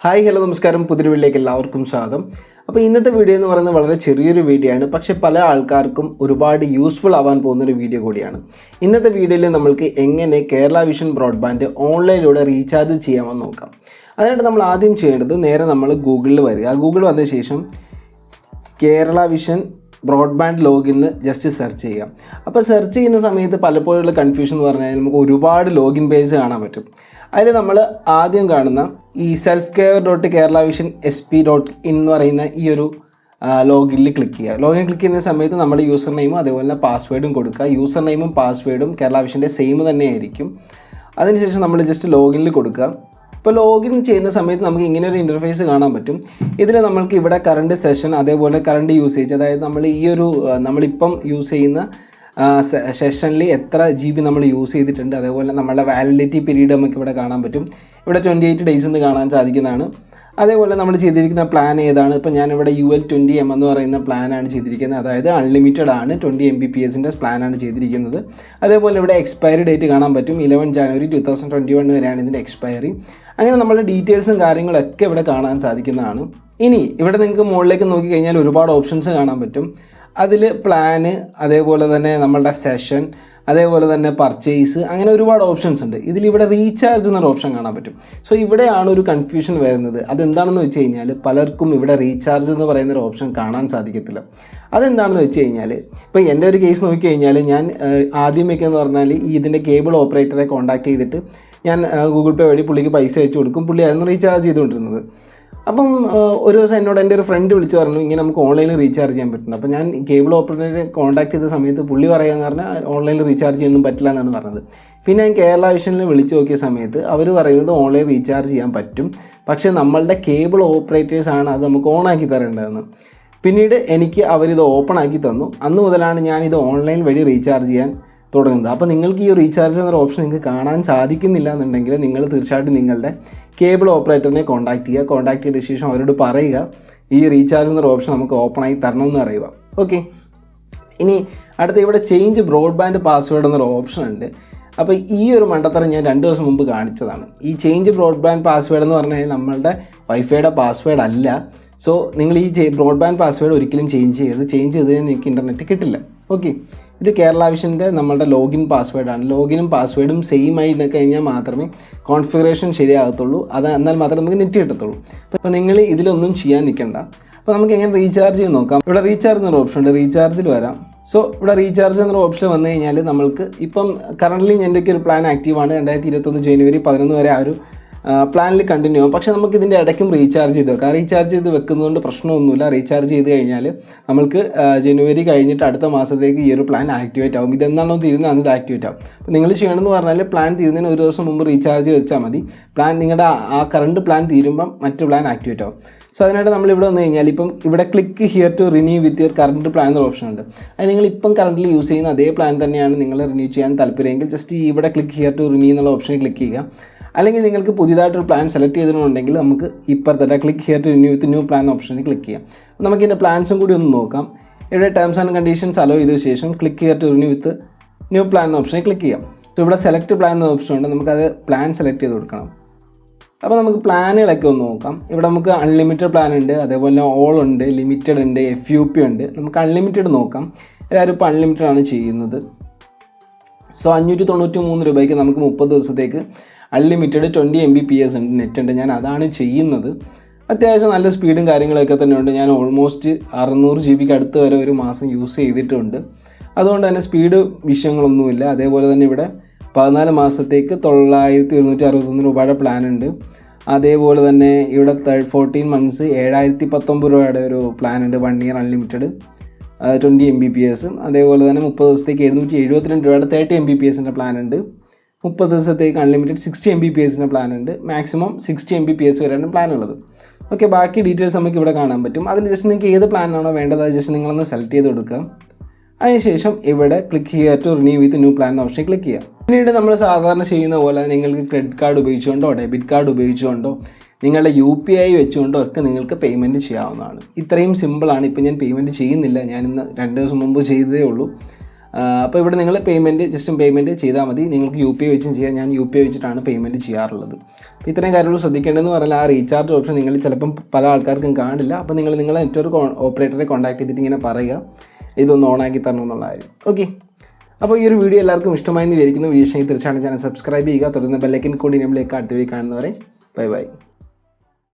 Hi hello നമസ്കാരം. പുതിയ വീഡിയോയിലേക്ക് എല്ലാവർക്കും സ്വാഗതം. അപ്പോൾ ഇന്നത്തെ വീഡിയോ എന്ന് പറയുന്നത് വളരെ ചെറിയൊരു വീഡിയോ ആണ്, പക്ഷേ പല ആൾക്കാർക്കും ഒരുപാട് യൂസ്ഫുൾ ആവാൻ പോകുന്നൊരു വീഡിയോ കൂടിയാണ്. ഇന്നത്തെ വീഡിയോയിൽ നമ്മൾക്ക് എങ്ങനെ കേരള വിഷൻ ബ്രോഡ്ബാൻഡ് ഓൺലൈനിലൂടെ റീചാർജ് ചെയ്യാമെന്ന് നോക്കാം. അതിനായിട്ട് നമ്മൾ ആദ്യം ചെയ്യേണ്ടത് നേരെ നമ്മൾ ഗൂഗിളിൽ വരിക. ഗൂഗിൾ വന്ന ശേഷം Kerala vision broadband login just search ചെയ്യുക. അപ്പോൾ സെർച്ച് ചെയ്യുന്ന സമയത്ത് പലപ്പോഴുള്ള കൺഫ്യൂഷൻ എന്ന് പറഞ്ഞാൽ നമുക്ക് ഒരുപാട് ലോഗിൻ പേജ് കാണാൻ പറ്റും. അതിൽ നമ്മൾ ആദ്യം കാണുന്ന ഈ selfcare.keralavision.sp.in എന്ന് പറയുന്ന ഈ ഒരു ലോഗിനിൽ ക്ലിക്ക് ചെയ്യുക. ലോഗിൻ ക്ലിക്ക് ചെയ്യുന്ന സമയത്ത് നമ്മുടെ യൂസർ നെയിമും അതേപോലെ തന്നെ പാസ്വേഡും കൊടുക്കുക. യൂസർ നെയിമും പാസ്വേഡും കേരള വിഷൻ്റെ സെയിം തന്നെയായിരിക്കും. അതിനുശേഷം നമ്മൾ ജസ്റ്റ് ലോഗിനിൽ കൊടുക്കുക. ഇപ്പോൾ ലോഗിൻ ചെയ്യുന്ന സമയത്ത് നമുക്ക് ഇങ്ങനെ ഒരു ഇൻ്റർഫേസ് കാണാൻ പറ്റും. ഇതിൽ നമ്മൾക്ക് ഇവിടെ കറണ്ട് സെഷൻ അതേപോലെ കറണ്ട് യൂസേജ്, അതായത് നമ്മളിപ്പം യൂസ് ചെയ്യുന്ന സെഷനിൽ എത്ര GB നമ്മൾ യൂസ് ചെയ്തിട്ടുണ്ട്, അതേപോലെ നമ്മളുടെ വാലിഡിറ്റി പീരീഡ് നമുക്ക് ഇവിടെ കാണാൻ പറ്റും. ഇവിടെ 28 ഡേയ്സ് എന്ന് കാണാൻ സാധിക്കുന്നതാണ്. അതേപോലെ നമ്മൾ ചെയ്തിരിക്കുന്ന പ്ലാൻ ഏതാണ്. ഇപ്പോൾ ഞാനിവിടെ UL20M എന്ന് പറയുന്ന പ്ലാനാണ് ചെയ്തിരിക്കുന്നത്, അതായത് അൺലിമിറ്റഡ് ആണ്. 20 Mbps പ്ലാനാണ് ചെയ്തിരിക്കുന്നത്. അതേപോലെ ഇവിടെ എക്സ്പയറി ഡേറ്റ് കാണാൻ പറ്റും. 11 ജാനുവരി 2021 വരെയാണ് ഇതിൻ്റെ എക്സ്പയറി. അങ്ങനെ നമ്മളുടെ ഡീറ്റെയിൽസും കാര്യങ്ങളൊക്കെ ഇവിടെ കാണാൻ സാധിക്കുന്നതാണ്. ഇനി ഇവിടെ നിങ്ങൾക്ക് മുകളിലേക്ക് നോക്കിക്കഴിഞ്ഞാൽ ഒരുപാട് ഓപ്ഷൻസ് കാണാൻ പറ്റും. അതിൽ പ്ലാന്, അതേപോലെ തന്നെ നമ്മളുടെ സെഷൻ, അതേപോലെ തന്നെ പർച്ചേസ്, അങ്ങനെ ഒരുപാട് ഓപ്ഷൻസ് ഉണ്ട്. ഇതിലിവിടെ റീചാർജ് എന്നൊരു ഓപ്ഷൻ കാണാൻ പറ്റും. സോ ഇവിടെയാണ് ഒരു കൺഫ്യൂഷൻ വരുന്നത്. അതെന്താണെന്ന് വെച്ച് കഴിഞ്ഞാൽ പലർക്കും ഇവിടെ റീചാർജ് എന്ന് പറയുന്നൊരു ഓപ്ഷൻ കാണാൻ സാധിക്കത്തില്ല. അതെന്താണെന്ന് വെച്ച് കഴിഞ്ഞാൽ ഇപ്പോൾ എൻ്റെ ഒരു കേസ് നോക്കിക്കഴിഞ്ഞാൽ ഞാൻ ആദ്യമൊക്കെ എന്ന് പറഞ്ഞാൽ ഇതിൻ്റെ കേബിൾ ഓപ്പറേറ്ററെ കോൺടാക്ട് ചെയ്തിട്ട് ഞാൻ ഗൂഗിൾ പേ വഴി പുള്ളിക്ക് പൈസ അയച്ചു കൊടുക്കും. പുള്ളിയായിരുന്നു റീചാർജ് ചെയ്തുകൊണ്ടിരുന്നത്. അപ്പം ഒരു ദിവസം എന്നോട് എൻ്റെ ഒരു ഫ്രണ്ട് വിളിച്ച് പറഞ്ഞു ഇങ്ങനെ നമുക്ക് ഓൺലൈനിൽ റീചാർജ് ചെയ്യാൻ പറ്റുന്നു. അപ്പോൾ ഞാൻ കേബിൾ ഓപ്പറേറ്ററെ കോൺടാക്ട് ചെയ്ത സമയത്ത് പുള്ളി പറയാമെന്ന് പറഞ്ഞാൽ ഓൺലൈനിൽ റീചാർജ് ചെയ്യാനൊന്നും പറ്റില്ല എന്നാണ് പറഞ്ഞത്. പിന്നെ ഞാൻ കേരള വിഷനിൽ വിളിച്ച് നോക്കിയ സമയത്ത് അവർ പറയുന്നത് ഓൺലൈൻ റീചാർജ് ചെയ്യാൻ പറ്റും, പക്ഷേ നമ്മളുടെ കേബിൾ ഓപ്പറേറ്റേഴ്സാണ് അത് നമുക്ക് ഓണാക്കി തരേണ്ടതെന്ന്. പിന്നീട് എനിക്ക് അവരിത് ഓപ്പൺ ആക്കി തന്നു. അന്ന് മുതലാണ് ഞാനിത് ഓൺലൈൻ വഴി റീചാർജ് ചെയ്യാൻ തുടങ്ങുന്നത്. അപ്പോൾ നിങ്ങൾക്ക് ഈ റീചാർജ് എന്നൊരു ഓപ്ഷൻ നിങ്ങൾക്ക് കാണാൻ സാധിക്കുന്നില്ല എന്നുണ്ടെങ്കിൽ നിങ്ങൾ തീർച്ചയായിട്ടും നിങ്ങളുടെ കേബിൾ ഓപ്പറേറ്ററിനെ കോൺടാക്ട് ചെയ്യുക. കോൺടാക്ട് ചെയ്ത ശേഷം അവരോട് പറയുക ഈ റീചാർജ് എന്നൊരു ഓപ്ഷൻ നമുക്ക് ഓപ്പണായി തരണമെന്ന് അറിയുക. ഓക്കെ, ഇനി അടുത്ത ഇവിടെ ചേഞ്ച് ബ്രോഡ്ബാൻഡ് പാസ്വേഡ് എന്നൊരു ഓപ്ഷൻ ഉണ്ട്. അപ്പോൾ ഈ ഒരു മണ്ടത്തരം ഞാൻ 2 ദിവസം മുമ്പ് കാണിച്ചതാണ്. ഈ ചേഞ്ച് ബ്രോഡ്ബാൻഡ് പാസ്വേഡ് എന്ന് പറഞ്ഞാൽ നമ്മളുടെ വൈഫൈയുടെ പാസ്വേഡ് അല്ല. സോ നിങ്ങൾ ഈ ബ്രോഡ്ബാൻഡ് പാസ്വേഡ് ഒരിക്കലും ചേഞ്ച് ചെയ്ത് നിങ്ങൾക്ക് ഇൻ്റർനെറ്റ് കിട്ടില്ല. ഓക്കെ, ഇത് കേരള വിഷൻ്റെ നമ്മളുടെ ലോഗിൻ പാസ്വേഡാണ്. ലോഗിനും പാസ്വേഡും സെയിം ആയി കഴിഞ്ഞാൽ മാത്രമേ കോൺഫിഗറേഷൻ ശരിയാകത്തുള്ളൂ. എന്നാൽ മാത്രമേ നമുക്ക് നെറ്റ് കിട്ടത്തുള്ളൂ. അപ്പോൾ നിങ്ങൾ ഇതിലൊന്നും ചെയ്യാൻ നിൽക്കണ്ട. അപ്പോൾ നമുക്ക് എങ്ങനെ റീചാർജ് ചെയ്ത് നോക്കാം. ഇവിടെ റീചാർജ് എന്നൊരു ഓപ്ഷൻ ഉണ്ട്. റീചാർജിൽ വരാം. സോ ഇവിടെ റീചാർജ് എന്നൊരു ഓപ്ഷൻ വന്നു കഴിഞ്ഞാൽ നമ്മൾക്ക് ഇപ്പം കറൻ്റ്ലി എൻ്റെയൊക്കെ ഒരു പ്ലാൻ ആക്റ്റീവാണ്. 2021 ജനുവരി 11 വരെ ആ ഒരു പ്ലാനിൽ കണ്ടിന്യൂ ആവും. പക്ഷേ നമുക്ക് ഇതിൻ്റെ ഇടയ്ക്കും റീചാർജ് ചെയ്ത് വെക്കാം. റീചാർജ് ചെയ്ത് വെക്കുന്നതുകൊണ്ട് പ്രശ്നമൊന്നുമില്ല. റീചാർജ് ചെയ്ത് കഴിഞ്ഞാൽ നമുക്ക് ജനുവരി കഴിഞ്ഞിട്ട് അടുത്ത മാസത്തേക്ക് ഈ ഒരു പ്ലാൻ ആക്ടിവേറ്റ് ആവും. ഇതെന്നാണോ തീരുന്നത് അന്ന് ഇത് ആക്ടിവേറ്റ് ആവും. അപ്പോൾ നിങ്ങൾ ചെയ്യണമെന്ന് പറഞ്ഞാൽ പ്ലാൻ തീരുന്നതിന് 1 ദിവസം മുമ്പ് റീചാർജ് വെച്ചാൽ മതി. പ്ലാൻ നിങ്ങളുടെ ആ കറണ്ട് പ്ലാൻ തീരുമ്പം മറ്റു പ്ലാൻ ആക്ടിവേറ്റ് ആവും. സോ അതിനായിട്ട് നമ്മളിവിടെ വന്നു കഴിഞ്ഞാൽ ഇപ്പം ഇവിടെ click here to renew with your current plan എന്നൊരു ഓപ്ഷൻ ഉണ്ട്. അത് നിങ്ങളിപ്പം കറണ്ട്ലി യൂസ് ചെയ്യുന്ന അതേ പ്ലാൻ തന്നെയാണ് നിങ്ങൾ റിന്യൂ ചെയ്യാൻ താല്പര്യമെങ്കിൽ ജസ്റ്റ് ഇവിടെ ക്ലിക്ക് ഹിയർ ടു റിന്യൂ എന്നുള്ള ഓപ്ഷനിൽ ക്ലിക്ക് ചെയ്യുക. അല്ലെങ്കിൽ നിങ്ങൾക്ക് പുതിയതായിട്ടൊരു പ്ലാൻ സെലക്ട് ചെയ്തിട്ടുണ്ടെങ്കിൽ നമുക്ക് ഇപ്പുറത്തെ click here to renew with new plan ഓപ്ഷനിൽ ക്ലിക്ക് ചെയ്യാം. നമുക്ക് ഇതിൻ്റെ പ്ലാൻസും കൂടി ഒന്ന് നോക്കാം. ഇവിടെ ടേംസ് ആൻഡ് കണ്ടീഷൻസ് അലോ ചെയ്ത ശേഷം click here to renew with new plan എന്ന ഓപ്ഷനിൽ ക്ലിക്ക് ചെയ്യാം. അപ്പോൾ ഇവിടെ സെലക്ട് പ്ലാൻ എന്ന ഓപ്ഷൻ ഉണ്ട്. നമുക്കത് പ്ലാൻ സെലക്ട് ചെയ്ത് കൊടുക്കണം. അപ്പോൾ നമുക്ക് പ്ലാനുകളൊക്കെ ഒന്ന് നോക്കാം. ഇവിടെ നമുക്ക് അൺലിമിറ്റഡ് പ്ലാൻ ഉണ്ട്, അതേപോലെ ഓൾ ഉണ്ട്, ലിമിറ്റഡ് ഉണ്ട്, FUP ഉണ്ട്. നമുക്ക് അൺലിമിറ്റഡ് നോക്കാം. എല്ലാവരും ഇപ്പോൾ അൺലിമിറ്റഡ് ആണ് ചെയ്യുന്നത്. സോ 593 രൂപയ്ക്ക് നമുക്ക് 30 ദിവസത്തേക്ക് അൺലിമിറ്റഡ് 20 Mbps ഉണ്ട്, നെറ്റ് ഉണ്ട്. ഞാൻ അതാണ് ചെയ്യുന്നത്. അത്യാവശ്യം നല്ല സ്പീഡും കാര്യങ്ങളൊക്കെ തന്നെ ഉണ്ട്. ഞാൻ ഓൾമോസ്റ്റ് 600 GB അടുത്ത് വരെ ഒരു മാസം യൂസ് ചെയ്തിട്ടുണ്ട്. അതുകൊണ്ട് തന്നെ സ്പീഡ് വിഷയങ്ങളൊന്നുമില്ല. അതേപോലെ തന്നെ ഇവിടെ 14 മാസത്തേക്ക് 9,161 രൂപയുടെ പ്ലാൻ ഉണ്ട്. അതേപോലെ തന്നെ ഇവിടെ 14 മന്ത്സ് 7,019 രൂപയുടെ ഒരു പ്ലാൻ ഉണ്ട്. 1 ഇയർ അൺലിമിറ്റഡ് 20 Mbps. അതേപോലെ തന്നെ 30 ദിവസത്തേക്ക് 772 രൂപയുടെ 30 Mbps പ്ലാൻ ഉണ്ട്. 30 ദിവസത്തേക്ക് അൺലിമിറ്റഡ് 60 Mbps പ്ലാൻ ഉണ്ട്. മാക്സിമം 60 Mbps വരെയാണ് പ്ലാൻ ഉള്ളത്. ഓക്കെ, ബാക്കി ഡീറ്റെയിൽസ് നമുക്ക് ഇവിടെ കാണാൻ പറ്റും. അതിൽ ജസ്റ്റ് നിങ്ങൾക്ക് ഏത് പ്ലാനാണോ വേണ്ടത് അത് ജസ്റ്റ് നിങ്ങളൊന്ന് സെലക്ട് ചെയ്ത് കൊടുക്കുക. അതിനുശേഷം ഇവിടെ click here to renew with new plan എന്ന ഓപ്ഷൻ ക്ലിക്ക് ചെയ്യുക. പിന്നീട് നമ്മൾ സാധാരണ ചെയ്യുന്ന പോലെ നിങ്ങൾക്ക് ക്രെഡിറ്റ് കാർഡ് ഉപയോഗിച്ചുകൊണ്ടോ ഡെബിറ്റ് കാർഡ് ഉപയോഗിച്ചുകൊണ്ടോ നിങ്ങളുടെ UPI വെച്ചുകൊണ്ടോ ഒക്കെ നിങ്ങൾക്ക് പേയ്മെൻറ്റ് ചെയ്യാവുന്നതാണ്. ഇത്രയും സിമ്പിളാണ്. ഇപ്പോൾ ഞാൻ പേയ്മെൻറ്റ് ചെയ്യുന്നില്ല. ഞാനിന്ന് 2 ദിവസം മുമ്പ് ചെയ്തതേ ഉള്ളൂ. അപ്പോൾ ഇവിടെ നിങ്ങൾ പേയ്മെൻറ്റ് ചെയ്താൽ മതി. നിങ്ങൾക്ക് UPI വെച്ചും ചെയ്യാം. ഞാൻ UPI വെച്ചിട്ടാണ് പേയ്മെൻറ്റ് ചെയ്യാറുള്ളത്. അപ്പോൾ ഇത്രയും കാര്യങ്ങൾ ശ്രദ്ധിക്കേണ്ടതെന്ന് പറഞ്ഞാൽ ആ റീചാർജ് ഓപ്ഷൻ നിങ്ങൾ ചിലപ്പം പല ആൾക്കാർക്കും കാണില്ല. അപ്പോൾ നിങ്ങൾ നിങ്ങളെ നെറ്റ്വർക്ക് ഓപ്പറേറ്ററെ കോൺടാക്ട് ചെയ്തിട്ട് ഇങ്ങനെ പറയുക ഇതൊന്ന് ഓണാക്കി തരണം എന്നുള്ള കാര്യം. ഓക്കെ, അപ്പോൾ ഈ ഒരു വീഡിയോ എല്ലാവർക്കും ഇഷ്ടമായെന്ന് വിചാരിക്കുന്നു. വീഡിയോ ഇഷ്ടമെങ്കിൽ തീർച്ചയായിട്ടും ചാനൽ സബ്സ്ക്രൈബ് ചെയ്യുക. തുടർന്ന് ബെല്ലൈക്കൻ കൂടി നമ്മളിലേക്ക് അടുത്ത വീഡിയോ കാണുന്നവരെ ബൈ.